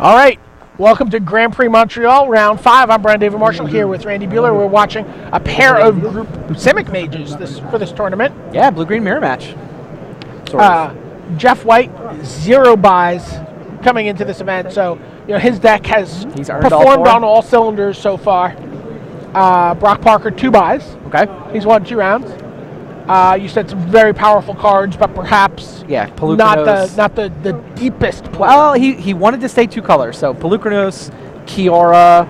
All right, welcome to Grand Prix Montreal, Round 5. I'm Brian David Marshall here with Randy Bueller. We're watching a pair of group Simic mages for this tournament. Yeah, blue-green mirror match. Jeff White, 0 buys coming into this event, so his deck has performed on all cylinders so far. Brock Parker, 2 buys. Okay. He's won 2 rounds. You said some very powerful cards, but perhaps not the deepest play. Well, he wanted to stay 2 colors, so Pelucranos, Kiora,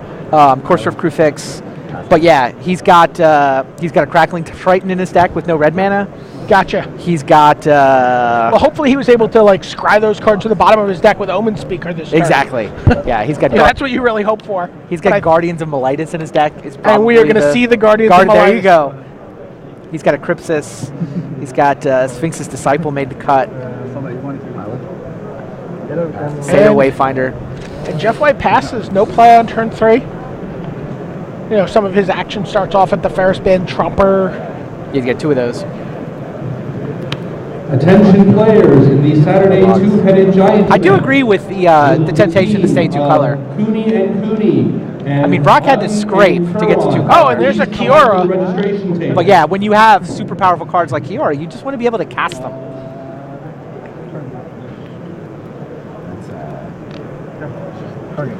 Courser of Crufix. But yeah, he's got a Crackling Triton in his deck with no red mana. Gotcha. He's got. Well, hopefully he was able to scry those cards to the bottom of his deck with Omen Speaker this turn. Exactly. Yeah, he's got. That's what you really hope for. He's got Guardians of Melitus in his deck. And we are going to see the Guardians of Melitus. There you go. He's got a Crypsis. He's got Sphinx's Disciple made the cut. Sailor Wayfinder. And Jeff White passes. No play on turn 3. Some of his action starts off at the Ferris Band Trumper. He's got 2 of those. Attention players in the Saturday two-headed giant. I do agree with the temptation to stay 2 color. Cooney and Cooney. I mean, Brock had to scrape to get to 2 color. Oh, and there's a Kiora. But yeah, when you have super powerful cards like Kiora, you just want to be able to cast them. Okay.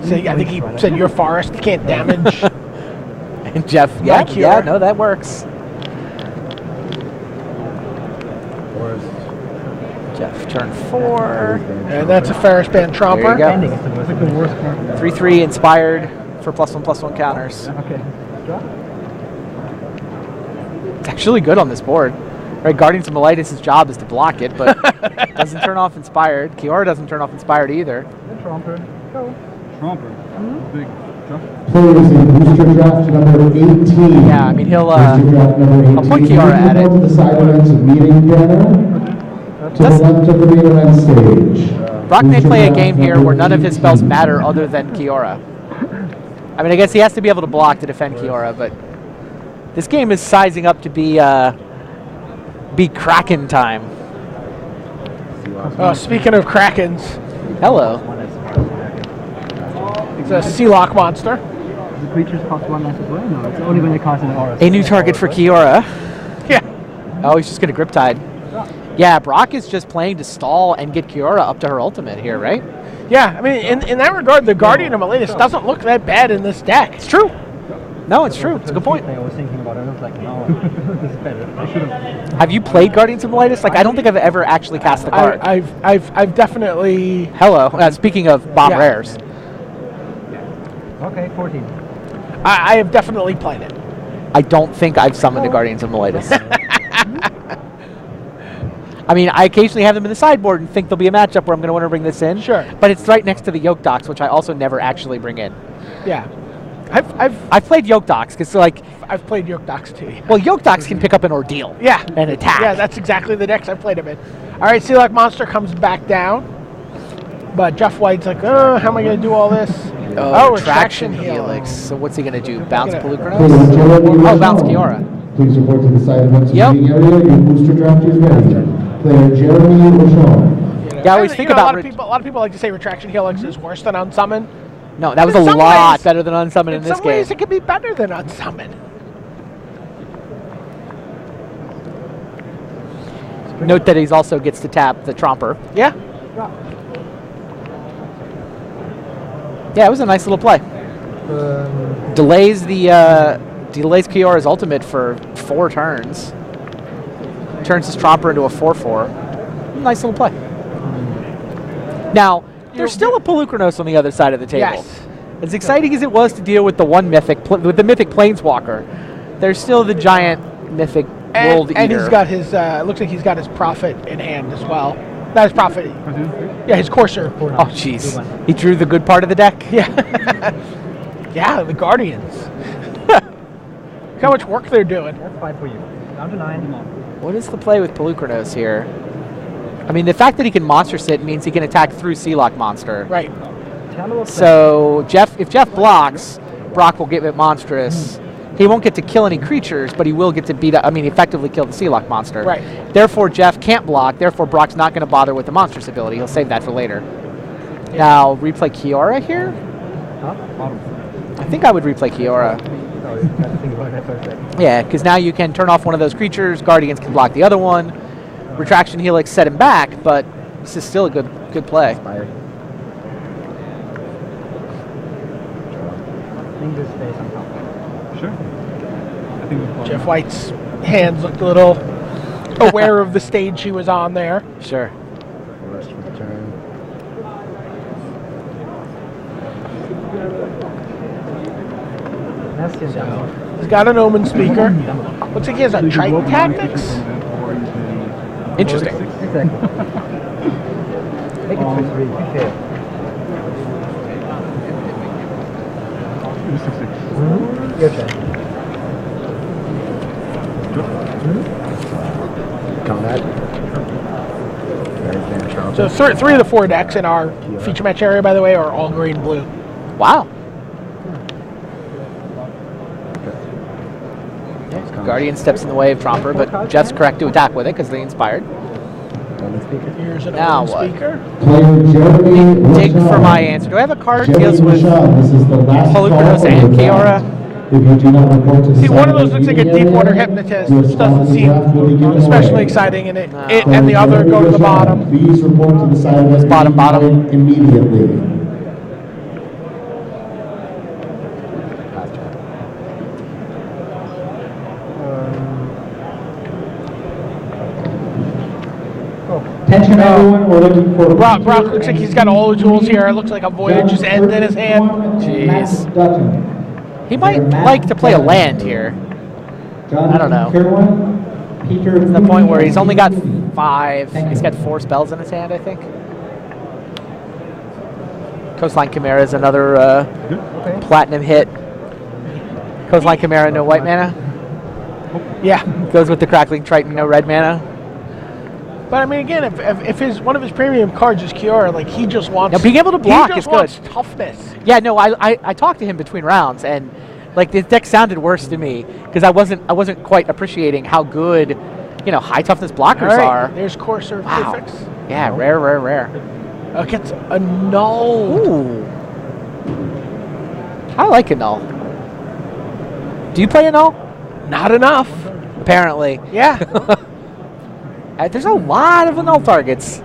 So I think he said your forest can't damage. And Jeff, yeah, no, that works. Jeff, turn 4. And that's a Ferris Band Tromper. There you go. 3/3 inspired for +1/+1 counters. Okay. It's actually good on this board. Right, Guardians of Melitus' job is to block it, but doesn't turn off inspired. Kiora doesn't turn off inspired either. Tromper. Go. Tromper. Big Players in booster draft number 18. Yeah, I mean he'll put Kiora at it. To the side events of meeting banner. To the left of the main event stage. Brock may play a game here where none of his spells matter other than Kiora. I mean, I guess he has to be able to block to defend Kiora, but this game is sizing up to be Kraken time. Speaking of Krakens. Hello. It's a Sealock monster. The creatures cost 1 less as well? No, it's only when they cost an aura. A new target for Kiora. Yeah. Oh, he's just going to Griptide. Yeah, Brock is just playing to stall and get Kiora up to her ultimate here, right? Yeah, I mean, in that regard, the Guardian of Melitus doesn't look that bad in this deck. It's true. No, it's true. It's a good point. I was thinking about it. I was like, no, this is better. I should have. Have you played Guardians of Melitus? I don't think I've ever actually cast the card. I've definitely. Hello. Speaking of bomb rares. Okay, 14. I have definitely played it. I don't think I've summoned the Guardians of Melitus. I mean, I occasionally have them in the sideboard and think there'll be a matchup where I'm going to want to bring this in. Sure. But it's right next to the Yoke Docs, which I also never actually bring in. Yeah. I've played Yoke Docs because I've played Yoke Docs too. Well, Yoke Docs can pick up an Ordeal. Yeah. And attack. Yeah, that's exactly the decks I've played him in. All right, Sealock Monster comes back down. But Jeff White's like, how am I going to do all this? Retraction Helix. So what's he going to do? Bounce Pelucranos? Oh, bounce Kiora. Please report to the side events of meeting area. Your booster draft is ready. Player Jeremy O'Shawn. Yeah, I always think about a lot of people like to say Retraction Helix is worse than Unsummon. No, that was a lot better than Unsummon in this game. In some ways, it could be better than Unsummon. Note that he also gets to tap the Tromper. Yeah. Yeah, it was a nice little play. Delays Kiora's ultimate for 4 turns. Turns his Tromper into a 4/4. Nice little play. Now, there's still a Pelucranos on the other side of the table. Yes. As exciting as it was to deal with the mythic Planeswalker, there's still the giant mythic World Eater. And he's got his, looks like he's got his Prophet in hand as well. Not his Prophet. Yeah, his Courser. Oh, jeez. He drew the good part of the deck? Yeah. Yeah, the Guardians. Look how much work they're doing. That's 5 for you. Down to 9. What is the play with Pelucranos here? I mean, the fact that he can monster sit means he can attack through Sealock Monster. Right. So if Jeff blocks, Brock will get it monstrous. He won't get to kill any creatures, but he will get to effectively kill the Sealock Monster. Right. Therefore, Jeff can't block. Therefore, Brock's not going to bother with the monstrous ability. He'll save that for later. Now, replay Kiora here? Bottom. I think I would replay Kiora. Oh, you got to think about that for a second. Yeah, because now you can turn off one of those creatures, Guardians can block the other one, Retraction Helix set him back, but this is still a good play. Inspired. Fingers space on top. Sure. I think we'll Jeff White's hands looked a little aware of the stage he was on there. Sure. Rush for the turn. That's his He's got an Omen speaker. Looks like he has a Triton Tactics. Interesting. Exactly. Make it 3-3. Okay. Your turn. Combat. So three of the 4 decks in our feature match area, by the way, are all green blue. Wow. Guardian steps in the way of Tromper, but Jeff's correct to attack with it because they inspired. Here's an Now Omen what? speaker. Player Jeremy Dig for Rashad. my answer. Do I have a card that Jeremy deals with Rashad, this is the last call Polukranos for and the draft. Kiora? If you do not report to the See, side one of the those looks like a meeting deep water area, hypnotist, your which spot doesn't on the seem draft will be given especially away. exciting, and No. and the other go to the Rashad, bottom. Please report to the side of the Bottom, meeting bottom. area immediately. Attention everyone, we're looking for Brock looks like he's got all the tools here. It looks like a Voyage's End in his hand. Jeez. He might like to play a land here. I don't know. Peter To the point where he's only got 5. He's got 4 spells in his hand, I think. Coastline Chimera is another platinum hit. Coastline Chimera, no white mana. Yeah, Goes with the Crackling Triton, no red mana. but I mean, again, if one of his premium cards is Kiora, like he just wants. Now, being able to block he is just good. wants toughness. Yeah, no, I talked to him between rounds, and like the deck sounded worse to me because I wasn't quite appreciating how good, high toughness blockers All right, are. there's Courser Wow. Prefix. Yeah, rare. Gets a null. Ooh. I like a null. Do you play a null? Not enough. Apparently. Yeah. There's a lot of null targets.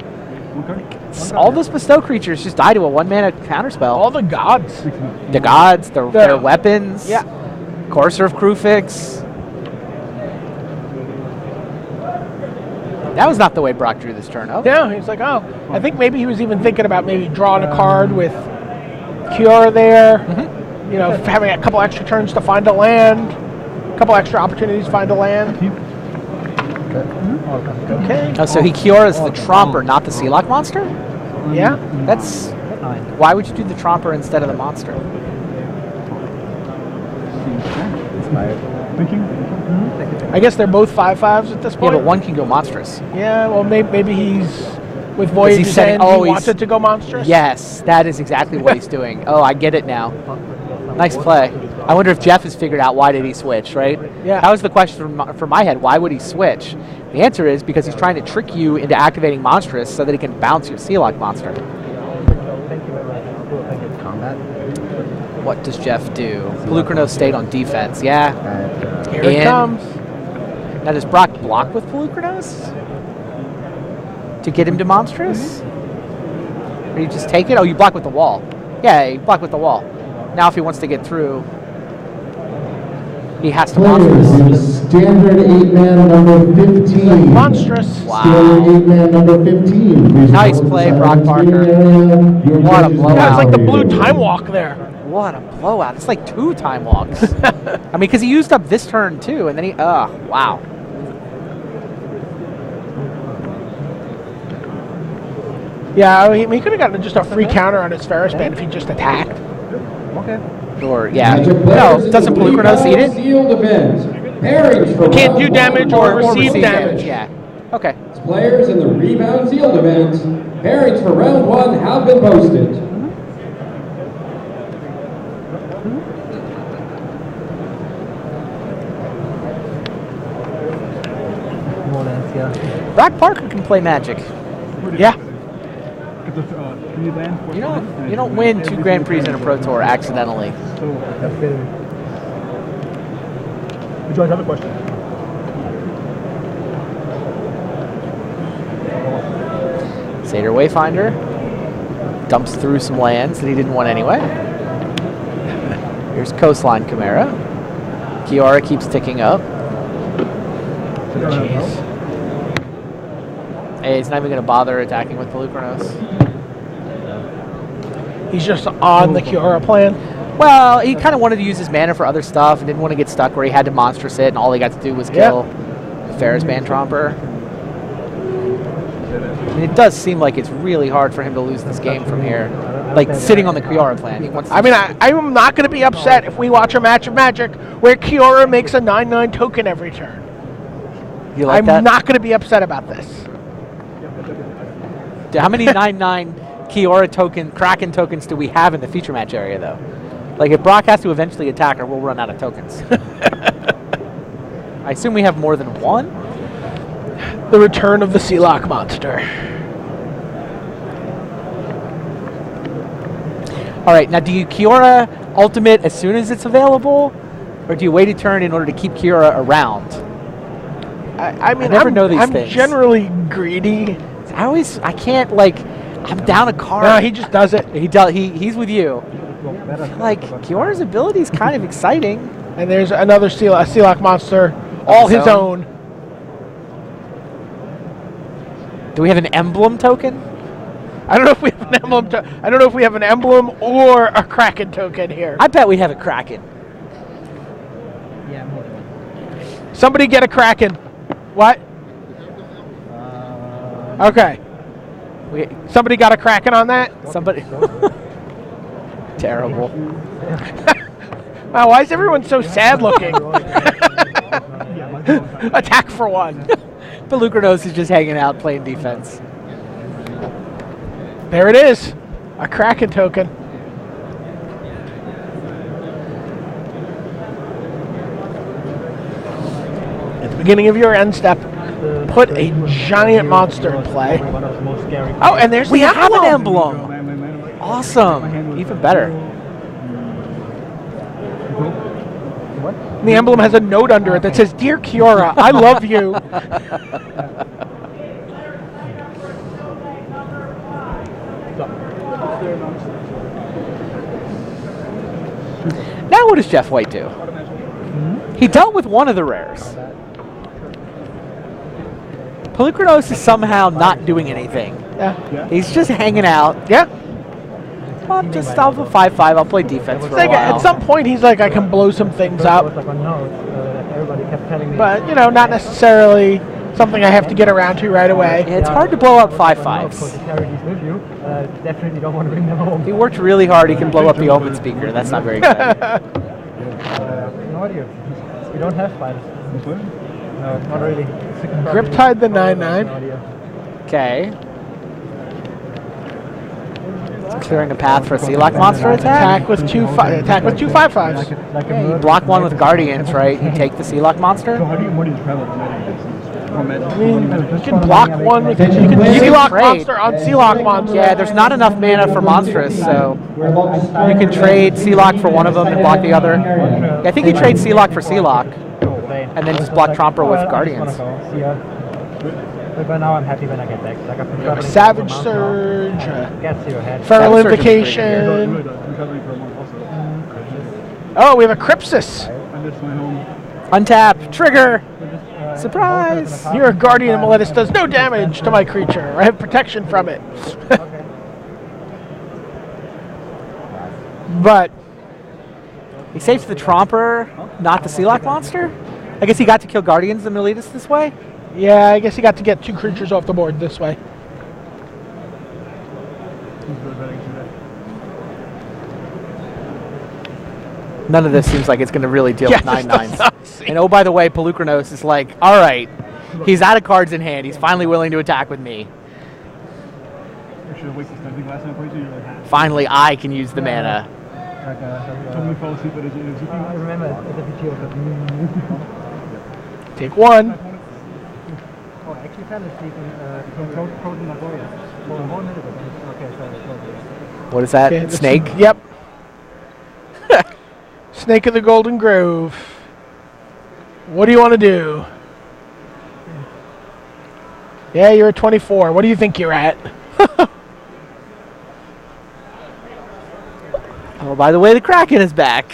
All those bestow creatures just die to a 1-mana counterspell. All the gods. The gods, their weapons. Yeah. Courser of Crufix. That was not the way Brock drew this turn. Oh. Yeah, he's like, oh. I think maybe he was even thinking about maybe drawing a card with Kiora there. Mm-hmm. Having a couple extra turns to find a land. A couple extra opportunities to find a land. Okay. Oh, so he Kiora's the Tromper, not the Sealock monster? Yeah. That's... Why would you do the Tromper instead of the monster? Inspired. Thinking? I guess they're both 5/5s at this Yeah, point. but one can go monstrous. Yeah, well, maybe he's with Voyage's setting- End. oh, He he's- wants it to go monstrous. Yes, that is exactly what he's doing. Oh, I get it now. Nice play. I wonder if Jeff has figured out why did he switch, right? Yeah. That was the question from my head. Why would he switch? The answer is because he's trying to trick you into activating monstrous so that he can bounce your Sealock monster. Combat. What does Jeff do? Polukranos stayed on defense. Yeah. Here it And- comes. Now does Brock block with Polukranos to get him to monstrous? Or you just take it? Oh, you block with the wall. Yeah, you block with the wall. Now if he wants to get through, he has to Players monstrous. in standard 8-man number 15. Monstrous. Wow. Standard 8-man number 15. Please Nice report to play, the side Brock of the Parker. meeting area. Your What a judges blowout. Yeah, it's like the blue evaluated. time walk there. What a blowout. It's like 2 time walks. I mean, because he used up this turn too, and then wow. Yeah, I mean, he could have gotten just a free counter on his Ferris Band if he just attacked. Okay. Or, yeah. Magic No, players in doesn't the Polukranos eat it? Sealed event. Pairings for Can't do round damage one. or receive damage. Yeah. Okay. Players in the rebound sealed event. Pairings for round 1 have been posted. More lands, yeah. Brock Parker can play Magic. Yeah. You don't win 2 Grand Prix in a Pro Tour accidentally. That's good. Would you like another question? Seder Wayfinder dumps through some lands that he didn't want anyway. Here's Coastline Chimera. Kiora keeps ticking up. Jeez. Hey, he's not even going to bother attacking with Pelucranos. He's just on the Kiora plan. Well, he kind of wanted to use his mana for other stuff and didn't want to get stuck where he had to monstrous it and all he got to do was kill Ferris Band Tromper. I mean, it does seem like it's really hard for him to lose this game from here. Like, sitting on the Kiora plan. He wants to I'm not going to be upset if we watch a match of Magic where Kiora makes a 9/9 token every turn. You like that? I'm not going to be upset about this. How many 9/9 Kiora Kraken tokens do we have in the feature match area, though? Like, if Brock has to eventually attack her, we'll run out of tokens. I assume we have more than one? The return of the Sealock monster. All right, now do you Kiora ultimate as soon as it's available? Or do you wait a turn in order to keep Kiora around? I mean, never know these I'm things. generally greedy. I can't, like, I'm down a card. No, he just does it. He's with you. Like, Kiora's ability is kind of exciting. And there's another Sealock monster, all his own. Do we have an emblem token? I don't know if we have an emblem. I don't know if we have an emblem or a Kraken token here. I bet we have a Kraken. Yeah, more than one. Somebody get a Kraken. What? Okay. Somebody got a Kraken on that? Somebody. Terrible. Wow, why is everyone so sad looking? Attack for one. Pelucranos is just hanging out playing defense. There it is. A Kraken token. At the beginning of your end step, put a giant monster in play. Oh, and there's We the have an emblem. emblem. Awesome. Even better. And the emblem has a note under it that says, "Dear Kiora, I love you." Now what does Jeff White do? He dealt with one of the rares. Pelucranos is somehow not doing anything. Yeah. He's just hanging out. Yeah. I'll 5/5. I'll play defense for It's like a while. at some point he's like, I can blow some things up, Everybody kept telling me. but not necessarily something I have to get around to right away. Yeah, it's hard to blow up 5/5s. To carry these with you, definitely don't want to bring them home. He worked really hard. He can blow up the Omen speaker. That's not very good. No idea. We don't have spiders. No, not really. Riptide the 9/9. No idea. Okay. Clearing a path for a Sealock monster attack. Attack with two 5/5s. Yeah, you block one with Guardians, right? You take the Sealock monster. So how do you travel the magic? I mean, you can block one with you can Sealock trade. monster on Sealock monster. Yeah, there's not enough mana for Monstrous, so you can trade Sealock for one of them and block the other. Yeah, I think you trade Sealock for Sealock, and then just block Tromper with Guardians. But by now I'm happy when I get back. Like I've been traveling Savage for a month now. Surge, Gets to your head. Feral Savage Surge is Invocation. I'm traveling for a month also. Oh, we have a Crypsis. I miss my home. Untap, trigger, surprise. Your Guardian of Meletis does no damage to my creature. I have protection from it. But He saves the Tromper, not the Sealock monster. I guess he got to kill Guardians of Meletis this way. yeah, I guess he got to get two creatures off the board this way. None of this seems like it's going to really deal Yeah, with 9/9s. this does not seem- And oh, by the way, Pelucranos is like, all right, he's out of cards in hand. He's finally willing to attack with me. I should have waited this time. I think last time I played you, you were like, Finally, I can use the mana. told me to fall asleep, but I remember at the PTO. Take one. What is that? Okay, this- Snake? Yep. Snake of the Golden Grove. What do you want to do? Yeah, you're at 24. What do you think you're at? Oh, by the way, the Kraken is back.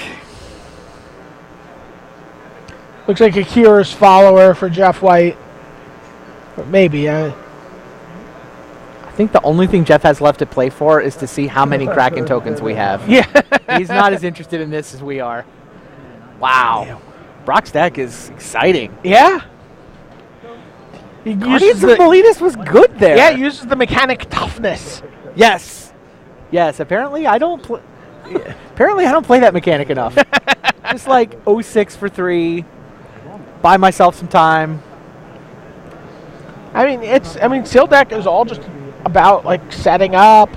Looks like a Kira's follower for Jeff White. But maybe. I think the only thing Jeff has left to play for is to see how many Kraken tokens we have. Yeah. He's not as interested in this as we are. Wow. Brock's deck is exciting. Yeah. He Guardians of Miletus was good there. Yeah, he uses the mechanic toughness. Yes. Yes, apparently I don't play that mechanic enough. Just like 06 for 3. Buy myself some time. I mean, Seal Deck is all just about like setting up,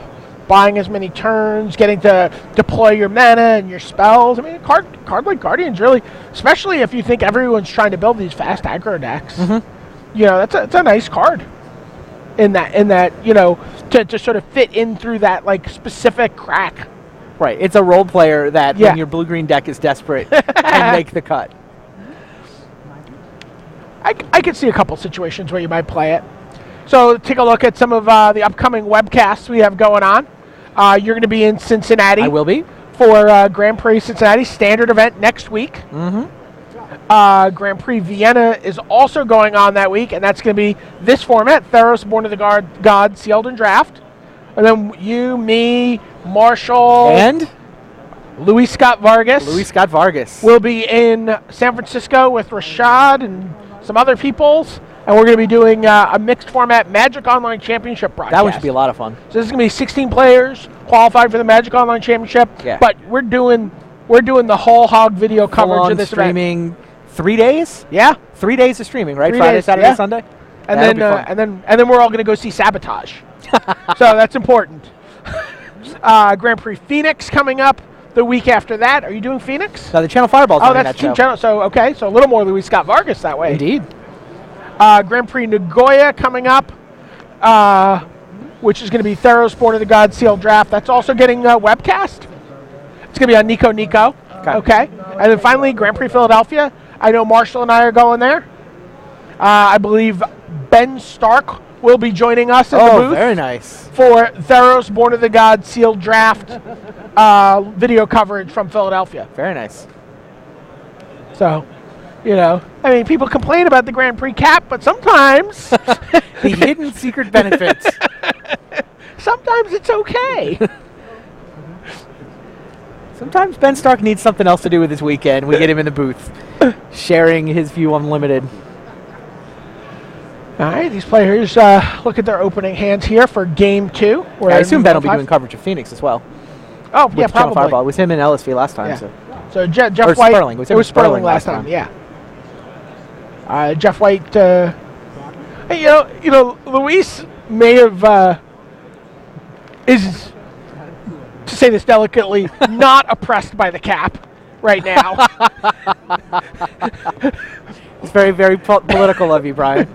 buying as many turns, getting to deploy your mana and your spells. I mean, a card like Guardian's really, especially if you think everyone's trying to build these fast aggro decks. Mm-hmm. You know, that's a nice card. In that to sort of fit in through that like specific crack. Right. It's a role player that when your blue-green deck is desperate can make the cut. I could see a couple situations where you might play it. So take a look at some of the upcoming webcasts we have going on. You're going to be in Cincinnati. I will be. For Grand Prix Cincinnati standard event next week. Mm-hmm. Grand Prix Vienna is also going on that week, and that's going to be this format, Theros, Born of the God, Sealed and Draft. And then you, me, Marshall, and Louis Scott Vargas. Will be in San Francisco with Rashad and some other peoples, and we're going to be doing a mixed format Magic Online Championship broadcast. That one should be a lot of fun. So this is going to be 16 players qualified for the Magic Online Championship. Yeah. But we're doing the whole hog video coverage of this streaming event. 3 days? Yeah. 3 days of streaming, right? 3 Friday, days, Saturday, yeah. Sunday. And then we're all going to go see Sabotage. So that's important. Grand Prix Phoenix coming up the week after that. Are you doing Phoenix? No, the Channel Fireball's Oh, running that's that show. Channel. So okay, so a little more Louis Scott Vargas that way. Indeed. Grand Prix Nagoya coming up, which is going to be Theros, Born of the God, Sealed Draft. That's also getting webcast. It's going to be on Nico. Okay. And then finally, Grand Prix Philadelphia. I know Marshall and I are going there. I believe Ben Stark will be joining us in the booth. Oh, very nice. For Theros, Born of the God, Sealed Draft video coverage from Philadelphia. Very nice. So, I mean, people complain about the Grand Prix cap, but sometimes the hidden secret benefits. Sometimes it's okay. Sometimes Ben Stark needs something else to do with his weekend. We get him in the booth, sharing his view unlimited. All right, these players look at their opening hands here for Game 2. Yeah, I assume Ben will be doing coverage of Phoenix as well. Oh, yeah, Channel probably. Fireball. It was him and LSV last time. Yeah. So Jeff or White. Sperling. It was Sperling last time. Yeah. Jeff White. Luis may have is, to say this delicately, not oppressed by the cap right now. It's very, very political of you, Brian.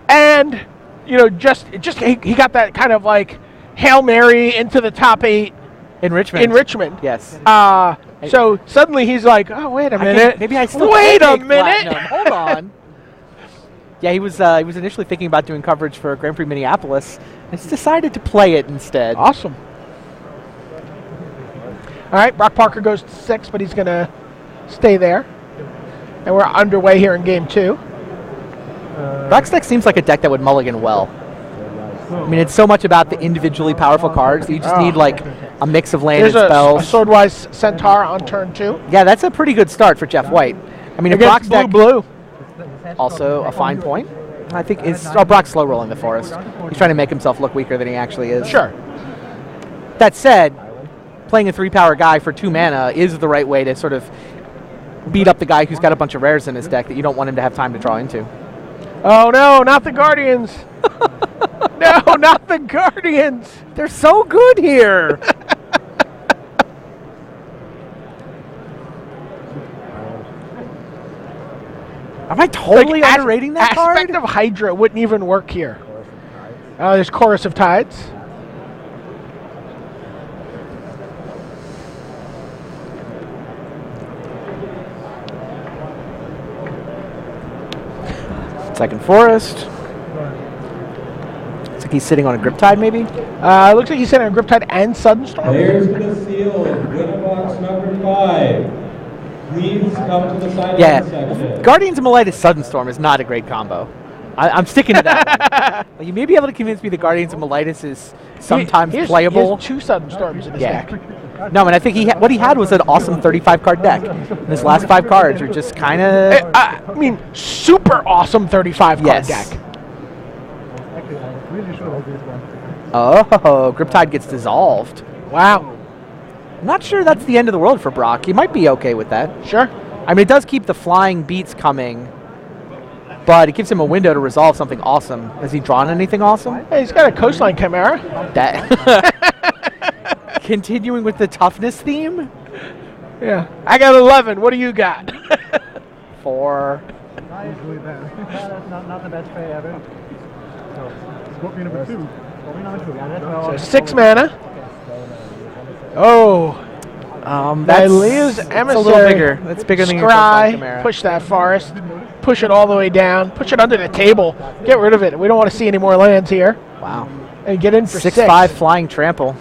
And just he got that kind of like Hail Mary into the top 8 in Richmond. Yes. So suddenly he's like, oh, wait a minute. Maybe I still wait a make minute. Platinum. Hold on. Yeah, he was initially thinking about doing coverage for Grand Prix Minneapolis. He's decided to play it instead. Awesome. All right, Brock Parker goes to 6, but he's going to stay there. And we're underway here in Game 2. Brock's deck seems like a deck that would mulligan well. I mean, it's so much about the individually powerful cards that you just need like a mix of land and spells. There's a Swordwise Centaur on turn 2. Yeah, that's a pretty good start for Jeff White. I mean, if Brock's deck also a fine point. I think Brock's slow rolling the Forest. He's trying to make himself look weaker than he actually is. Sure. That said, playing a 3-power guy for 2 mana is the right way to sort of beat up the guy who's got a bunch of rares in his deck that you don't want him to have time to draw into. Oh no, not the Guardians. No, not the Guardians. They're so good here. totally underrating that card? Aspect of Hydra wouldn't even work here. There's Chorus of Tides. Second Forest. Looks like he's sitting on a Griptide, maybe? Looks like he's sitting on a Griptide and Sunstorm. Players with the seal in winner box number 5. Please come to the sign-in section. Guardians of Melitus Sunstorm is not a great combo. I'm sticking to that one. You may be able to convince me the Guardians of Melitus is sometimes playable. He has 2 Sunstorms in his deck. No, and I think what he had was an awesome 35-card deck. And his last 5 cards are just kind of... I mean, super awesome 35-card deck. Actually, I'm really sure about this one. Oh, Griptide gets dissolved. Wow. I'm not sure that's the end of the world for Brock. He might be okay with that. Sure. I mean, it does keep the flying beats coming, but it gives him a window to resolve something awesome. Has he drawn anything awesome? Hey, he's got a Coastline Chimera. That continuing with the toughness theme? Yeah. I got 11. What do you got? 4. Nice. Really bad. That's not the best play ever. So, Scorpion number 2. Scorpion number 2. Yeah, that's So 6 mana. Oh. That's Leo's a Emissary. little bigger. That's bigger than your Coastline Chimera. Push that forest. Push it all the way down. Push it under the table. Get rid of it. We don't want to see any more lands here. Wow. And get in for 6. 6/5 flying trample.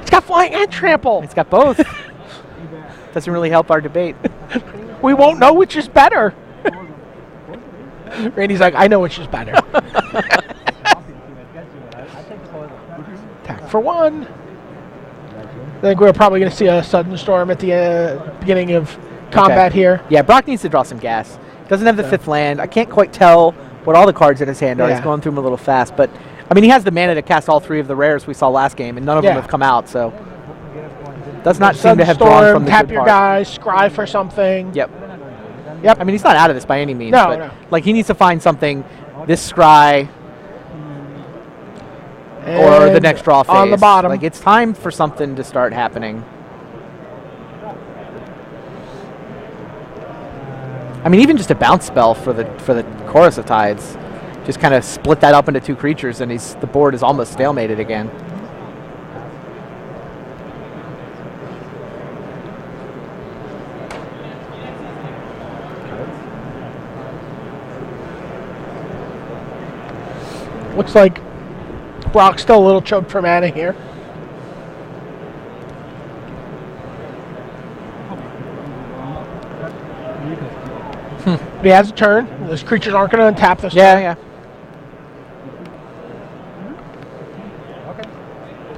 It's got flying and trample. It's got both. Doesn't really help our debate. We won't know which is better. Randy's like, I know which is better. Attack for 1. I think we're probably going to see a sudden storm at the beginning of combat here. Yeah, Brock needs to draw some gas. Doesn't have the 5th land. I can't quite tell what all the cards in his hand are. Yeah. He's going through them a little fast. But, I mean, he has the mana to cast all 3 of the rares we saw last game, and none of them have come out. So, does not seem to have drawn from the tap good your part. guy, scry for something. Yep. I mean, he's not out of this by any means. No, but, no. like, he needs to find something, this scry, or the next draw phase. On the bottom. Like, it's time for something to start happening. I mean, even just a bounce spell for the Chorus of Tides, just kind of split that up into 2 creatures, and the board is almost stalemated again. Looks like Brock's still a little choked for mana here. But he has a turn. Those creatures aren't going to untap this turn. Yeah.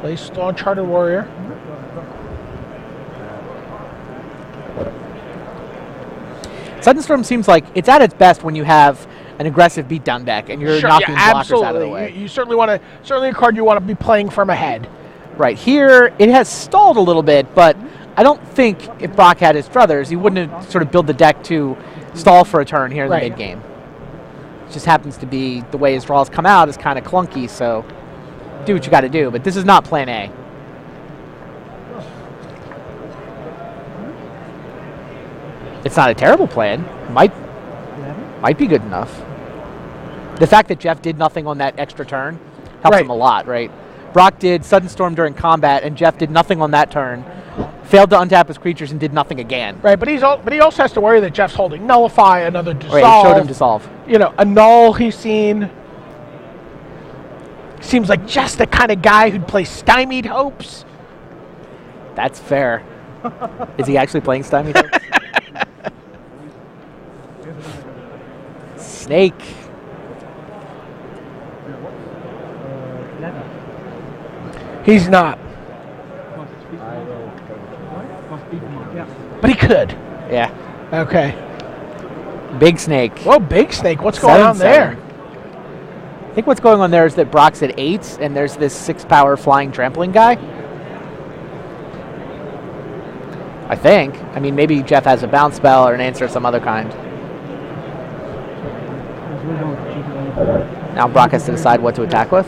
Placed on Charted Warrior. Sudden Storm seems like it's at its best when you have an aggressive beatdown deck and you're knocking blockers out of the way. You certainly want to. Certainly a card you want to be playing from ahead. Right here, it has stalled a little bit, but I don't think if Brock had his druthers, he wouldn't have sort of built the deck to stall for a turn here in the mid game. It just happens to be the way his draws come out is kind of clunky, so do what you got to do. But this is not Plan A. It's not a terrible plan. Might be good enough. The fact that Jeff did nothing on that extra turn helps him a lot, right? Brock did Sudden Storm during combat, and Jeff did nothing on that turn. Failed to untap his creatures and did nothing again. Right, but he also has to worry that Jeff's holding Nullify, another Dissolve. Right, he showed him Dissolve. You know, a Null he's seen. Seems like just the kind of guy who'd play Stymied Hopes. That's fair. Is he actually playing Stymied Hopes? Snake. He's not. But he could. Yeah. Okay. Big Snake. Whoa, Big Snake. What's going on there? I think what's going on there is that Brock's at 8, and there's this 6-power flying trampling guy. I think. I mean, maybe Jeff has a bounce spell or an answer of some other kind. Now Brock has to decide what to attack with.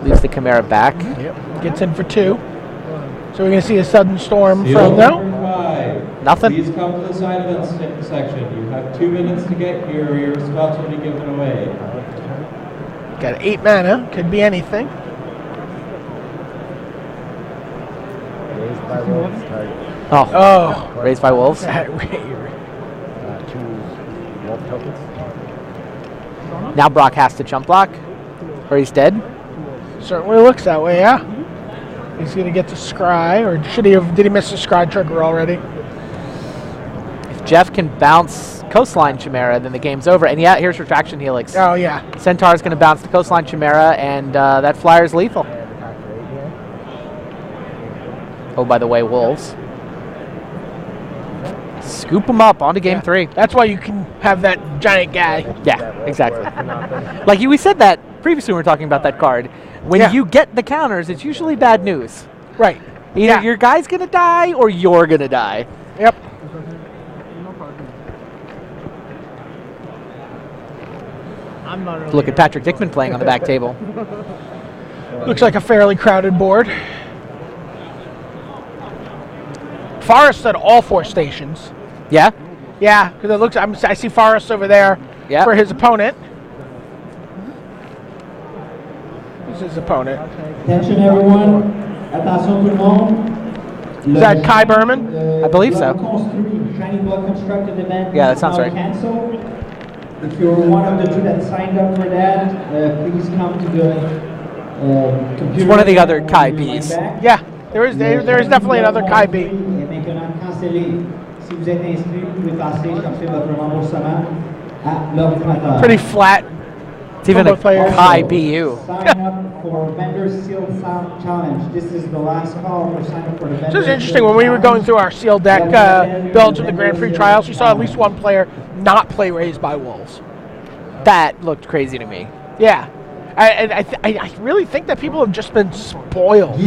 Leaves the Chimera back. Yep. Gets in for 2. So we're going to see a Sudden Storm from now. Nothing? Please come to the side event section. You have 2 minutes to get here or your spots will be given away. Got 8 mana. Could be anything. Oh. Raised by wolves. 2 wolf tokens. Now Brock has to chump block, or he's dead. Certainly looks that way, yeah. He's going to get the scry, or should he have? Did he miss the scry trigger already? If Jeff can bounce Coastline Chimera, then the game's over. And yeah, here's Retraction Helix. Oh, yeah. Centaur's going to bounce the Coastline Chimera, and that flyer's lethal. Oh, by the way, wolves. Scoop them up onto game 3. That's why you can have that giant guy. Yeah, exactly. Like we said that previously when we were talking about that card. When you get the counters, it's usually bad news. Right. Either your guy's going to die or you're going to die. Yep. Look at Patrick Dickman playing on the back table. Looks like a fairly crowded board. Forrest at all 4 stations. Yeah? Yeah, because it looks. I see Forrest over there for his opponent. Who's his opponent? Attention everyone. Attention tout le monde. Is that Kai Berman? I believe so. Shiny Blood constructed event. Yeah, that sounds right. Canceled. If you're one of the 2 that signed up for that, please come to the computer. It's one of the other Kai Bs. Yeah, there is definitely another Kai B. Maintenant cancellé. Si vous êtes inscrit, vous pouvez passer chercher votre remboursement à l'ordinateur. Pretty flat. It's even a Kai BU. Sign up for Vendor Seal Sound Challenge. This is the last call for sign up for the vendor. So it's interesting, when we were going through our sealed deck builds in the Grand Prix trials, we saw at least one player not play Raised by Wolves. That looked crazy to me. Yeah. I really think that people have just been spoiled.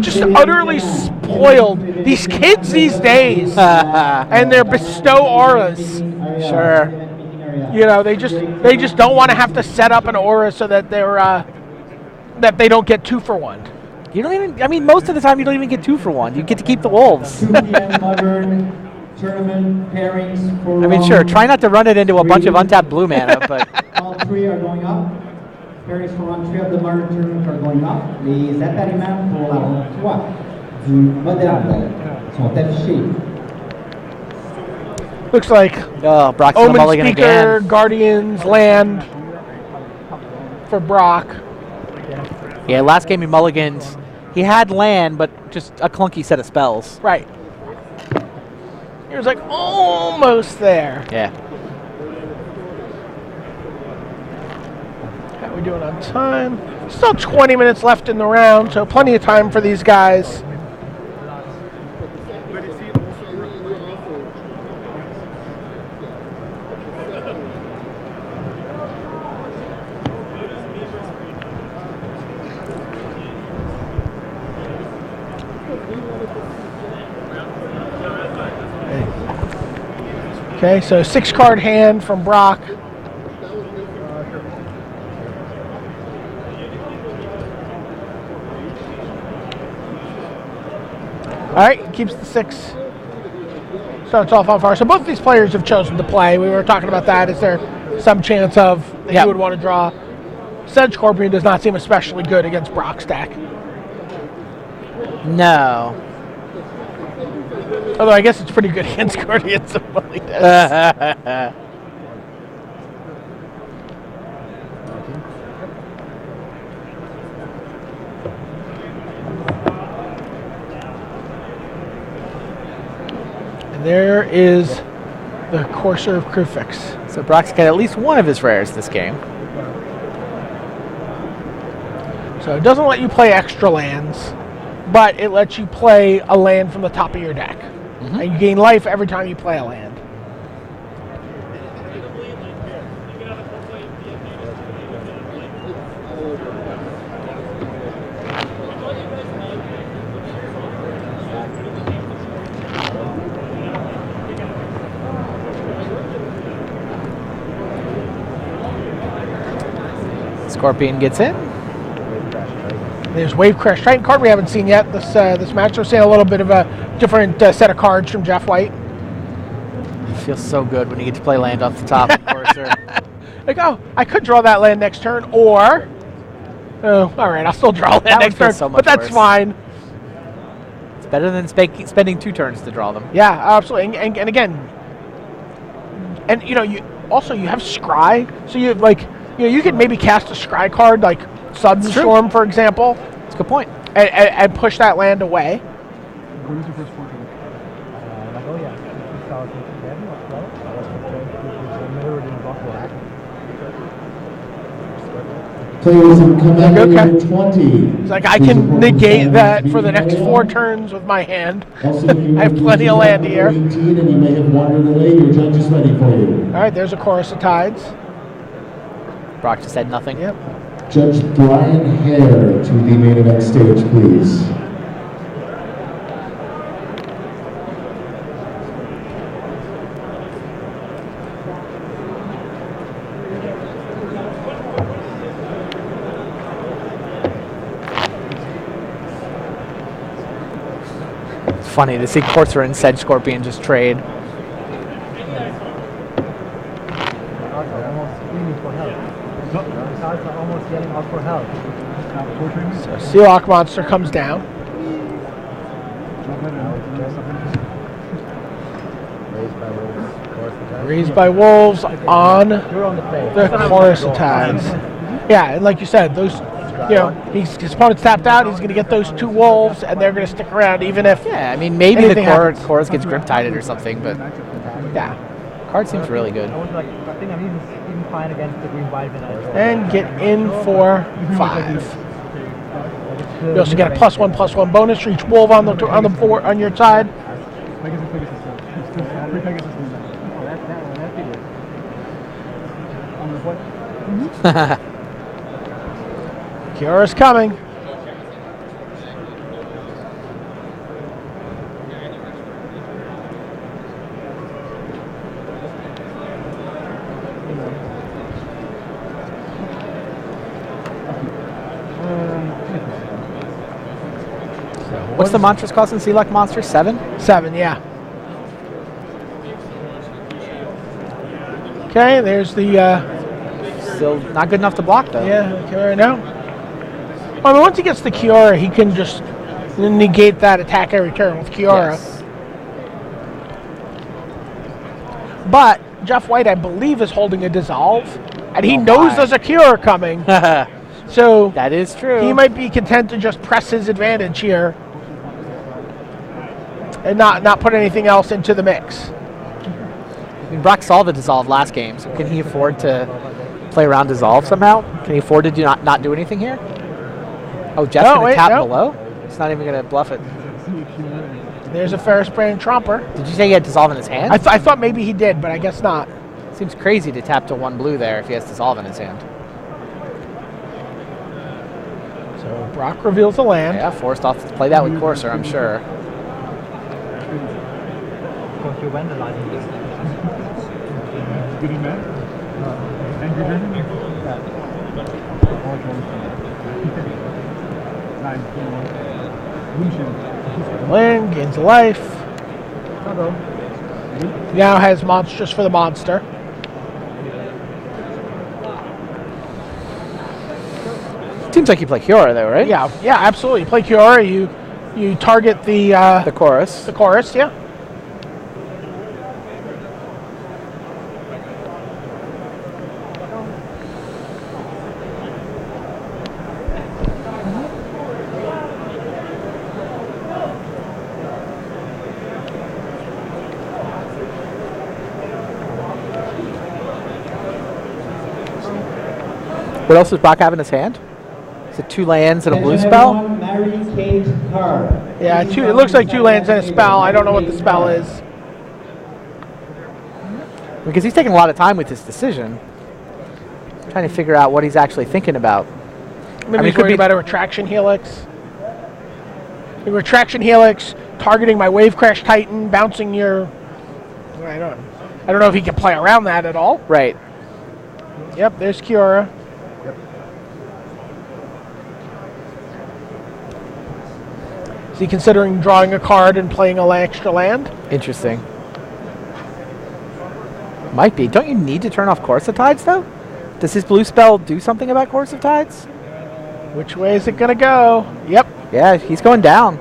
Just utterly spoiled. These kids these days and their bestow auras. Sure. You know, they just don't want to have to set up an aura so that that they don't get 2 for 1. You don't even. I mean, most of the time you don't even get 2 for 1. You get to keep the wolves. 2 p.m. modern tournament pairings for. I mean, sure. Try not to run it into a bunch of untapped blue mana, but. All 3 are going up. Pairings for round 3 of the modern tournament are going up. Les appariements pour la ronde 3 du moderne sont affichés. Looks like Brock's Omen mulligan Speaker, again. Guardians, Land for Brock. Yeah, last game he mulliganed. He had land, but just a clunky set of spells. Right. He was like almost there. Yeah. How are we doing on time? Still 20 minutes left in the round, so plenty of time for these guys. Okay, so 6-card hand from Brock. All right, keeps the 6. Starts off on fire. So both these players have chosen to play. We were talking about that. Is there some chance of that you would want to draw? Sedge Scorpion does not seem especially good against Brock's deck. No. Although I guess it's pretty good against Guardians of Mulligan. And there is the Courser of Crufix. So Brock's got at least one of his rares this game. So it doesn't let you play extra lands, but it lets you play a land from the top of your deck. Mm-hmm. And you gain life every time you play a land. Scorpion gets in. There's Wave Crash Titan card we haven't seen yet this match. We're seeing a little bit of a different set of cards from Jeff White. It feels so good when you get to play land off the top, of course. Like, oh, I could draw that land next turn, or... Oh, all right, I'll still draw land next turn, so much but that's worse. Fine. It's better than spending 2 turns to draw them. Yeah, absolutely. And again, and you know, you have Scry, so you you could maybe cast a Scry card like Sudden Storm, for example. That's a good point. And push that land away. What was your first portrait? Oh yeah, 2010 or 12. Players in command Okay. area 20. It's like I can negate that for the next 4 turns with my hand. Also, if you I have plenty of land here. 18 and you may have wandered away, your judge is ready for you. All right, there's a Chorus of Tides. Brock just said nothing. Yep. Judge Brian Hare to the main event stage, please. It's funny to see Corsair and Sedge Scorpion just trade. Almost getting out for help. So Sealock Monster comes down. Raised by Wolves on the Chorus of Tides. Yeah, and like you said, those, his opponent's tapped out. He's going to get those 2 Wolves, and they're going to stick around even if. Yeah, I mean, maybe the anything happens. Chorus gets grip-tided or something, but Yeah. card seems really good. I think I'm even fine against the green Vitamin. And get in for 5. You also get a +1/+1 bonus for each Wolf on the board on your side. Kiara's coming. What's the monsters cost in Sealock Monster? 7? 7, yeah. Okay, there's the. Still not good enough to block, though. Yeah, Kiora now. Well, I mean, once he gets the Kiora, he can just negate that attack every turn with Kiora. Yes. But Jeff White, I believe, is holding a Dissolve, and he knows there's a Kiora coming. So that is true. He might be content to just press his advantage here and not put anything else into the mix. I mean, Brock saw the Dissolve last game, so can he afford to play around Dissolve somehow? Can he afford to not do anything here? Oh, Jeff's going to tap below? He's not even going to bluff it. There's a Ferris Brand Tromper. Did you say he had Dissolve in his hand? I thought maybe he did, but I guess not. Seems crazy to tap to 1 blue there if he has Dissolve in his hand. So Brock reveals the land. Yeah, forced off to play that with Corsair, I'm sure. Because you vandalizing this. Did he man? Angry German? Land gains a life. Now has Monstrous for the monster. Seems like you play Kiora though, right? Yeah, absolutely. You play Kiora, you target the chorus. The chorus, yeah. What else does Brock have in his hand? Is it 2 lands and a blue spell? Yeah, it looks like 2 lands and a spell. I don't know what the spell is. Because he's taking a lot of time with this decision. I'm trying to figure out what he's actually thinking about. Maybe he's worried about a Retraction Helix. The Retraction Helix, targeting my Wave Crash Titan, bouncing your... I don't know if he can play around that at all. Right. Yep, there's Kiora. Is he considering drawing a card and playing an extra land? Interesting. Might be. Don't you need to turn off Course of Tides, though? Does his blue spell do something about Course of Tides? Which way is it going to go? Yep. Yeah, he's going down.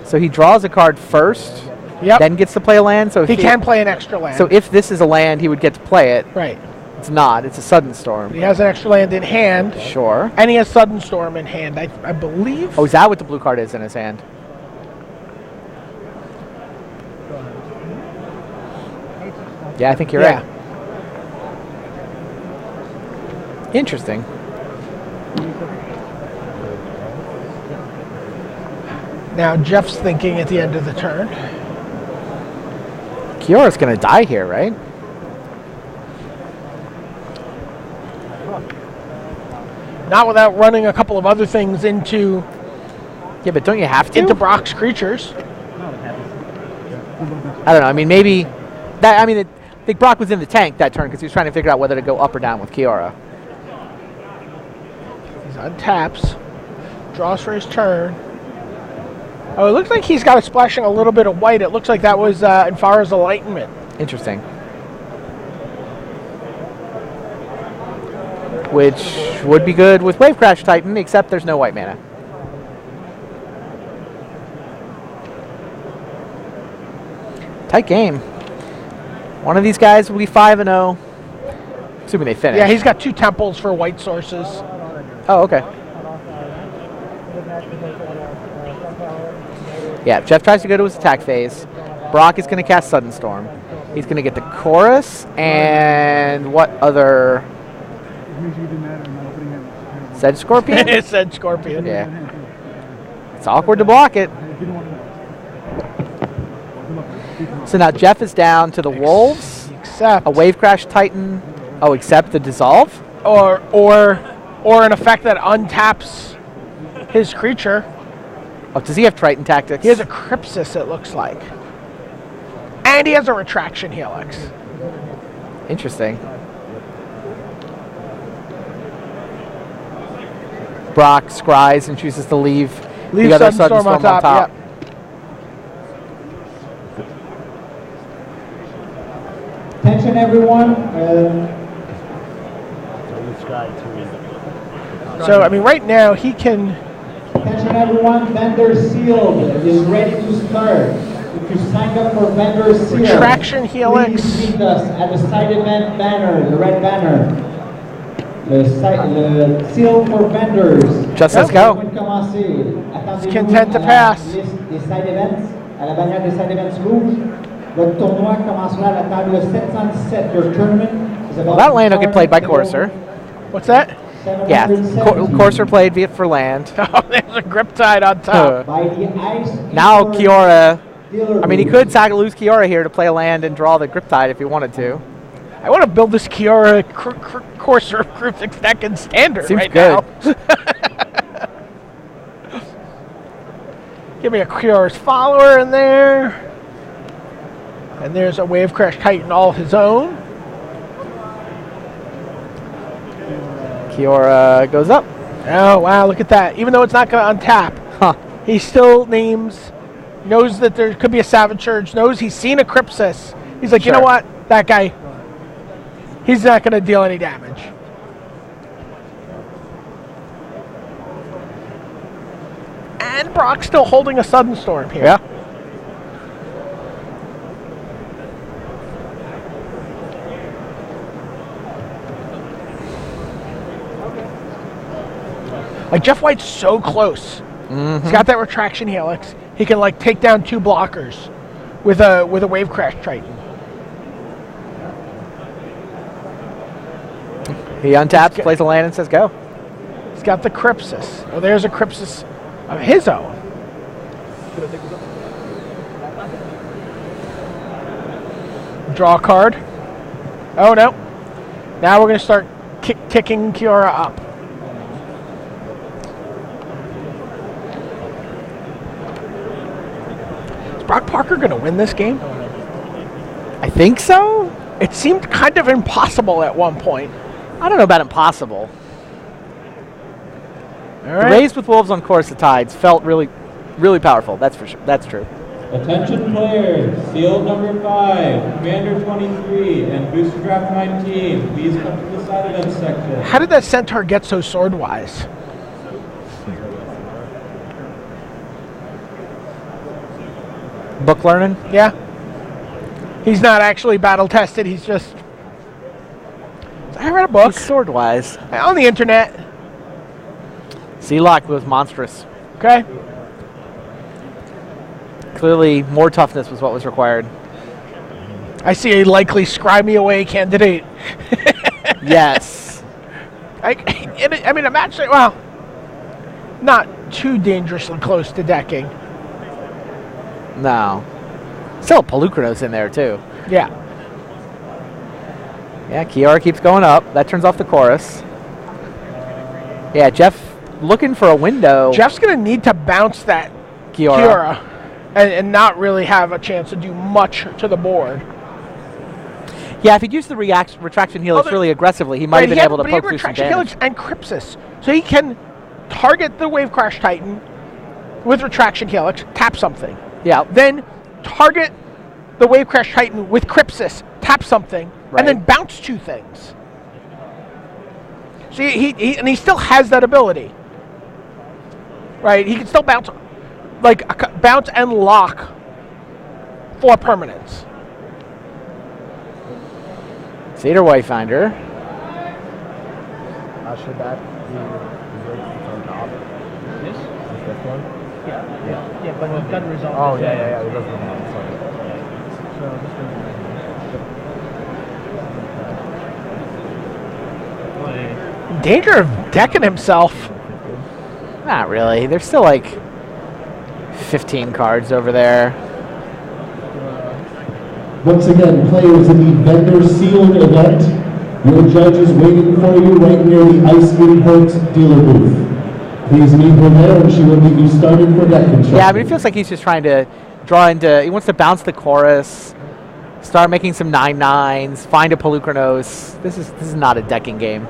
So he draws a card first, then gets to play a land. So if he can play an extra land. So if this is a land, he would get to play it. Right. It's not. It's a Sudden Storm. He has an extra land in hand. Sure. And he has Sudden Storm in hand, I believe. Oh, is that what the blue card is in his hand? Yeah, I think you're right. Interesting. Now Jeff's thinking at the end of the turn. Kiora's going to die here, right? Not without running a couple of other things into... Yeah, but don't you have to? Into Brock's creatures. I don't know. I mean, maybe... that. I mean, I think Brock was in the tank that turn because he was trying to figure out whether to go up or down with Kiora. He's on taps. Draws for his turn. Oh, it looks like he's got it splashing a little bit of white. It looks like that was Infara's Enlightenment. Interesting. Which would be good with Wave Crash Titan, except there's no white mana. Tight game. One of these guys will be 5-0. Assuming they finish. Yeah, he's got 2 temples for white sources. Oh, okay. Yeah, Jeff tries to go to his attack phase. Brock is going to cast Sudden Storm. He's going to get the Chorus and what other... Sedge Scorpion? Sedge Scorpion. Yeah. It's awkward to block it. So now Jeff is down to the Wolves. Except... A Wave Crash Titan. Oh, except the Dissolve? Or an effect that untaps his creature. Oh, does he have Triton Tactics? He has a Crypsis, it looks like. And he has a Retraction Helix. Interesting. Brock scries and chooses to leave the other Sudden Storm on top. Yep. Attention, everyone. So, I mean, right now he can... Attention, everyone. Vendor Seal is ready to start. If you signed up for Vendor Seal, Retraction Helix. please meet us at the side event banner, the red banner. The seal for vendors. Just let's go. It's content to pass. Des side events, à la bannière des side events rouge. Votre tournoi commencera à la table 717. Your tournament is about. Well, that land will get played by Courser. What's that? Yeah, Courser played via for land. Oh, there's a Griptide on top. By the ice. Now Kiora. I mean, he could lose Kiora here to play a land and draw the Griptide if he wanted to. I want to build this Kiora Courser Crucifix deck in Standard. Seems right good. Now. Give me a Kiora's Follower in there. And there's a Wave Crash Titan all his own. Kiora goes up. Oh, wow, look at that. Even though it's not going to untap, he still knows that there could be a Savage Surge, knows he's seen a Crypsis. He's like, you know what? That guy, he's not going to deal any damage. And Brock's still holding a Sudden Storm here. Yeah. Like, Jeff White's so close. Mm-hmm. He's got that Retraction Helix. He can, like, take down 2 blockers with a Wave Crash Triton. He untaps, plays a land, and says go. He's got the Crypsis. Oh, there's a Crypsis of his own. Draw a card. Oh, no. Now we're going to start ticking Kiora up. Is Brock Parker going to win this game? I think so. It seemed kind of impossible at one point. I don't know about impossible. All The right. raised with Wolves on Chorus of Tides felt really, really powerful. That's for sure. That's true. Attention players, field number 5, Commander 23, and Booster Draft 19. Please come to the side event section. How did that Centaur get so sword-wise? Book learning? Yeah. He's not actually battle-tested. He's just... I read a book. He's sword-wise. On the internet. Sealock was monstrous. Okay. Clearly, more toughness was what was required. I see a likely scry me away candidate. Yes. I mean, I'm actually, well, not too dangerously close to decking. No. Still Pelucranos in there, too. Yeah. Yeah, Kiara keeps going up. That turns off the chorus. Yeah, Jeff looking for a window. Jeff's going to need to bounce that Kiara. and not really have a chance to do much to the board. Yeah, if he'd used the retraction helix really aggressively, he might have been able to poke through some retraction damage. helix and Crypsis. So he can target the Wave Crash Titan with retraction helix, tap something. Yeah. Then target the Wave Crash Titan with Crypsis, tap something, and then bounce 2 things. So he still has that ability. Right? He can still bounce, like bounce and lock 4 permanents. Cedar Wayfinder. Should that be on top? This? This one? Yeah, but you've got to resolve Oh, this. yeah. It doesn't have sorry. So this one. Danger of decking himself. Not really. There's still like 15 cards over there. Once again, players in the vendor sealed event, your judge is waiting for you right near the Ice Imports dealer booth. Please meet her there and she will get you started for deck construction. Yeah, I mean, it feels like he's just trying to draw into, he wants to bounce the chorus, start making some 9/9s, find a Pelucranos. This is not a decking game.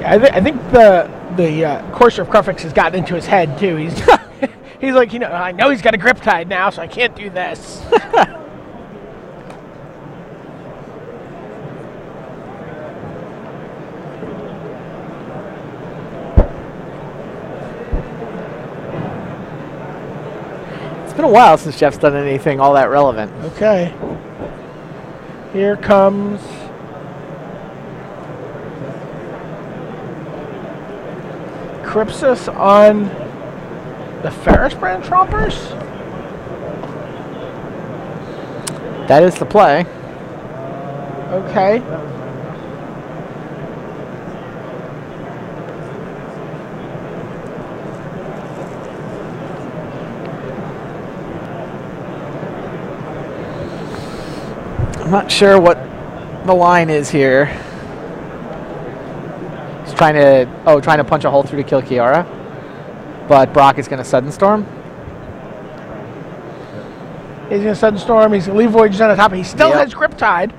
I think the Courser of Crufix has gotten into his head too. He's he's like, I know he's got a grip tide now, so I can't do this. It's been a while since Jeff's done anything all that relevant. Okay. Here comes Crypsis on the Ferris brand Trompers. That is the play. Okay. I'm not sure what the line is here. He's trying to punch a hole through to kill Kiara. But Brock is going to Sudden Storm. He's going to Sudden Storm. He's going to leave Voyages on the top. He still has Grip Tide.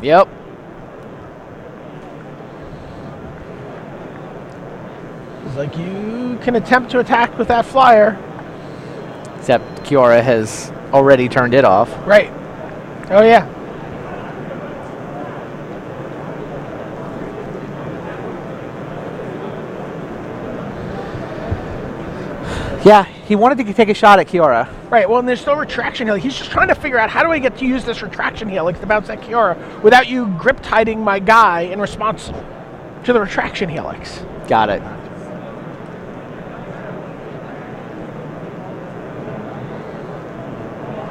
Yep. He's like, you can attempt to attack with that flyer. Except Kiara has already turned it off. Right. Oh, yeah. Yeah, he wanted to take a shot at Kiara. Right, well, and there's no retraction helix. He's just trying to figure out how do I get to use this retraction helix to bounce that Kiara without you grip tiding my guy in response to the retraction helix. Got it.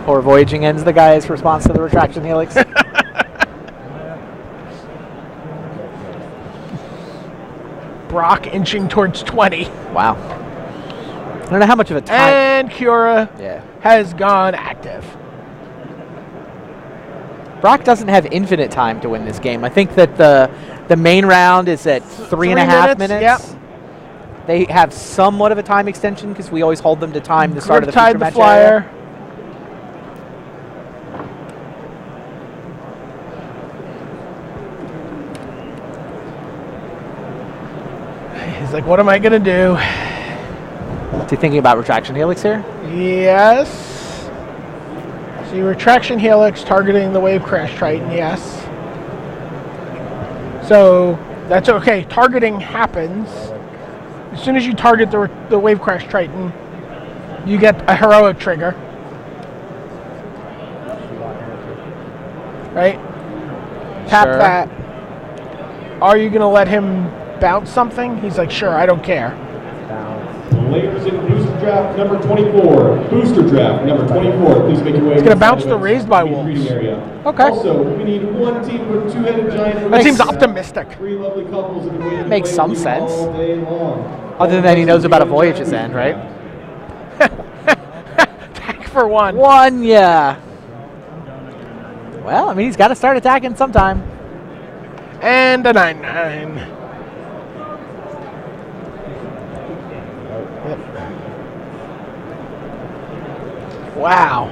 Or Voyaging Ends the guy's response to the retraction helix. Brock inching towards 20. Wow. I don't know how much of a time. And Kiara has gone active. Brock doesn't have infinite time to win this game. I think that the main round is at 3.5 minutes. Yep. They have somewhat of a time extension because we always hold them to time the start of the future Riptide the match flyer. area. He's like, what am I going to do? Is he thinking about retraction helix here? Yes. See, retraction helix targeting the wave crash Triton, yes. So that's okay. Targeting happens. As soon as you target the wave crash Triton, you get a heroic trigger. Right? Tap Sure. that. Are you going to let him bounce something? He's like, sure, I don't care. Players in booster draft number 24. Booster draft number 24. Please make your way. It's going to bounce the raised by wolves. Okay. Also, we need one team with two-headed giant. That seems optimistic. Three lovely couples have been waiting to Makes play some with you sense. all day long. Other than he knows about a Voyage's End, right? Attack for one. One, yeah. Well, I mean, he's got to start attacking sometime. And a 9/9. Yep. Wow.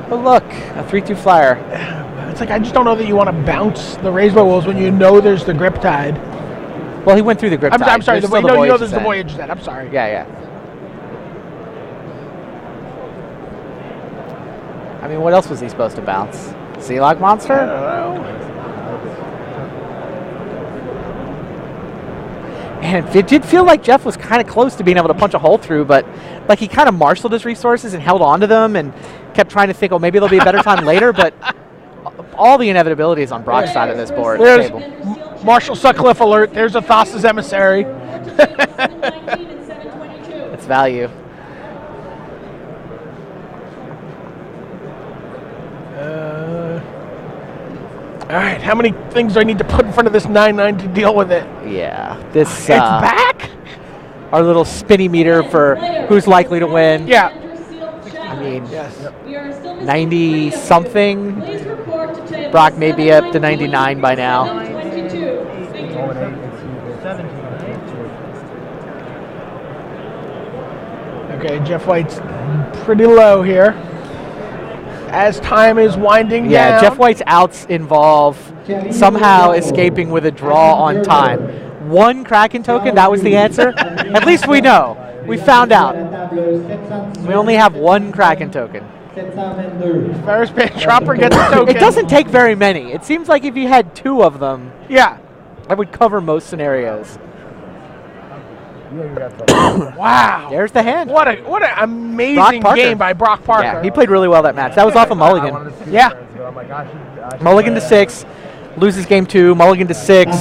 But look, a 3/2 flyer. It's like I just don't know that you want to bounce the raised by wolves when you know there's the grip tide. Well, he went through the grip tide. I'm sorry. There's You still know Voyage's there's the End. voyage then. I'm sorry. Yeah, yeah. I mean, what else was he supposed to bounce? Sea Log I Monster? don't know. And it did feel like Jeff was kind of close to being able to punch a hole through, but like he kind of marshaled his resources and held on to them and kept trying to think, oh, maybe there'll be a better time later, but all the inevitability is on Brock's side of this board There's table. Marshall Sutcliffe alert. There's a Thassa's emissary. It's value. All right, how many things do I need to put in front of this 9/9 to deal with it? Yeah. This It's back? our little spinny meter for who's likely to win. Yeah. I mean, Yes. 90 something. Brock may be up to 99 by now. Okay, Jeff White's pretty low here. As time is winding down. Yeah, Jeff White's outs involve somehow escaping with a draw on time. One Kraken token, that was the answer. At least we know. We found out. We only have one Kraken token. Ferris Chopper gets a token. It doesn't take very many. It seems like if you had two of them, Yeah. that would cover most scenarios. Wow. There's the hand. What an amazing Parker. game by Brock Parker. Yeah, he played really well that match. That was off a mulligan. Yeah. Mulligan to 6, loses game 2, mulligan to 6.